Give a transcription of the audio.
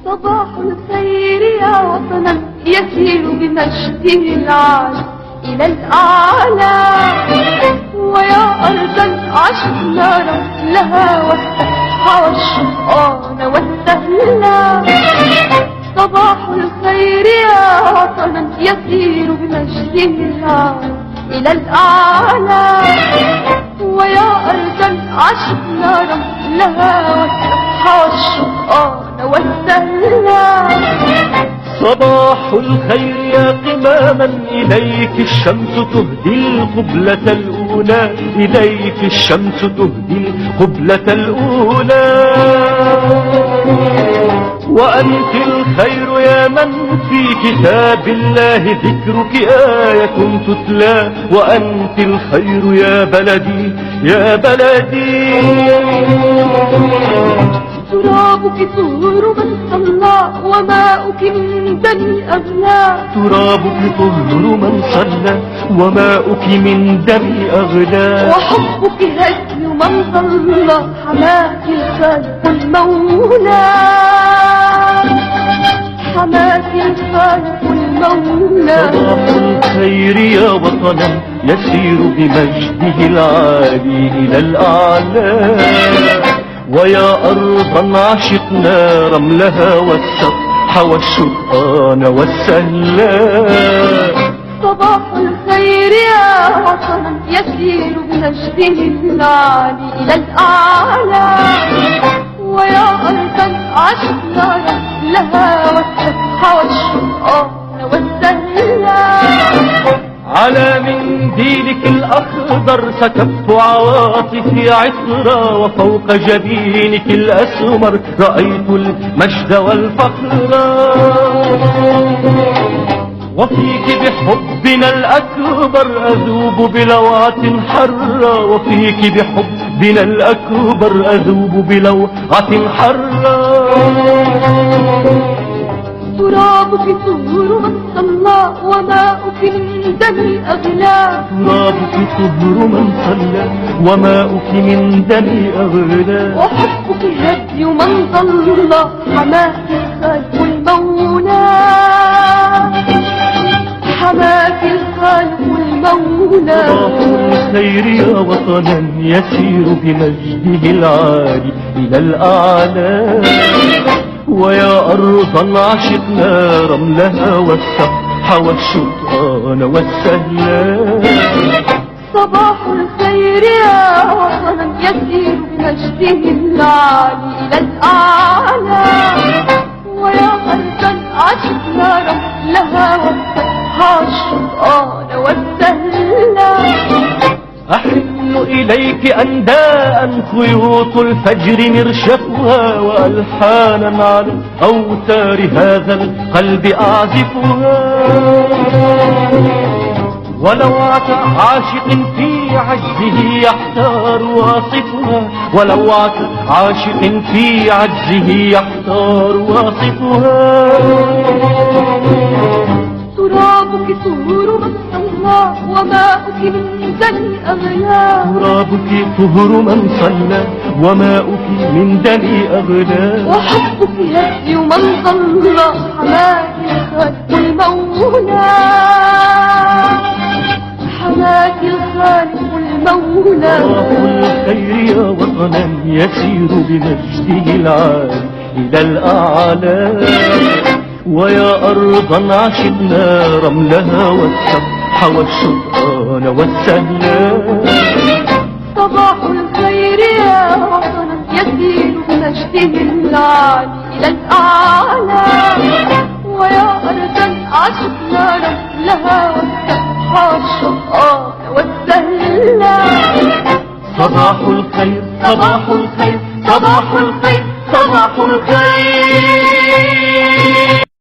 صباح الخير يا وطنا يسير بمجده العالي إلى الأعلى، ويا أرضا عشنا لها والسحر والشقان والسهلا. صباح الخير يا وطنا يسير بمجده العالي إلى الأعلى، ويا أرضا عشنا لها والسحر والشقان والسهلا. صباح الخير يا قماما إليك الشمس تهدي القبلة الأولى، إليك الشمس تهدي القبلة الأولى. وأنت الخير يا من في كتاب الله ذكرك آية تتلى، وأنت الخير يا بلدي يا بلدي. ترابك طهر من صلى وماؤك من دم أغلى، ترابك طهر من صلى وماؤك من دم أغلى. وحبك هدي من ظل حماك الخالق المولى، حماك الخالق المولى. صباح الخير يا وطنا يسير بمجده العالي إلى الأعلى، ويا أرضا عشقنا رملها والسطح والشرقان والسهلا. صباح الخير يا وطنا يسير بمجده العالي إلى الأعلى، ويا أرضا عشقنا رملها والسطح والشرقان والسهلا. على منديلك الأخضر سكبت عواطفي عطرا، وفوق جبينك الأسمر رأيت المجد والفخر. وفيك بحبنا الأكبر أذوب بلوعة حرة، وفيك بحبنا الأكبر أذوب بلوعة حرة. ترابك طهر من صلى وماؤك من دم أغلى، ترابك طهر من صلى وماؤك من دم أغلى. وحبك هدي من ظل حماك الخالق المولى، حماك الخالق المولى. صباح الخير يا وطنا يسير بمجده العالي إلى الأعلى، ويا أرضا عشقنا رملها والسطح والشرقان والسهلا. صباح الخير يا وطنا يسير بمجده العالي إلى الأعلى، ويا أرضا عشقنا رملها والسطح والشرقان والسهلا. أحن إليك أنداء خيوط الفجر مرشفها، وألحانا على أوتار هذا القلب أعزفها. ولوعة عاشق في عجزه يحتار واصفها، ولوعة عاشق في عجزه يحتار واصفها. ترابك طهر من صلى وماؤك من دم أغلى، ترابك طهر من صلى وماؤك من دم أغلى. وحبك هدي من ظل حماك الخالق المولى، حماك الخالق المولى. صباح الخير يا وطنا يسير بمجده العالي إلى الأعلى، ويا أرضا عشقنا رملها والسطح والشرقان والسهلا. صباح الخير يا وطنا يسير بمجده العالي إلى الأعلى، ويا أرضا عشقنا رملها والسطح والشرقان والسهلا. صباح الخير صباح الخير صباح الخير صباح الخير.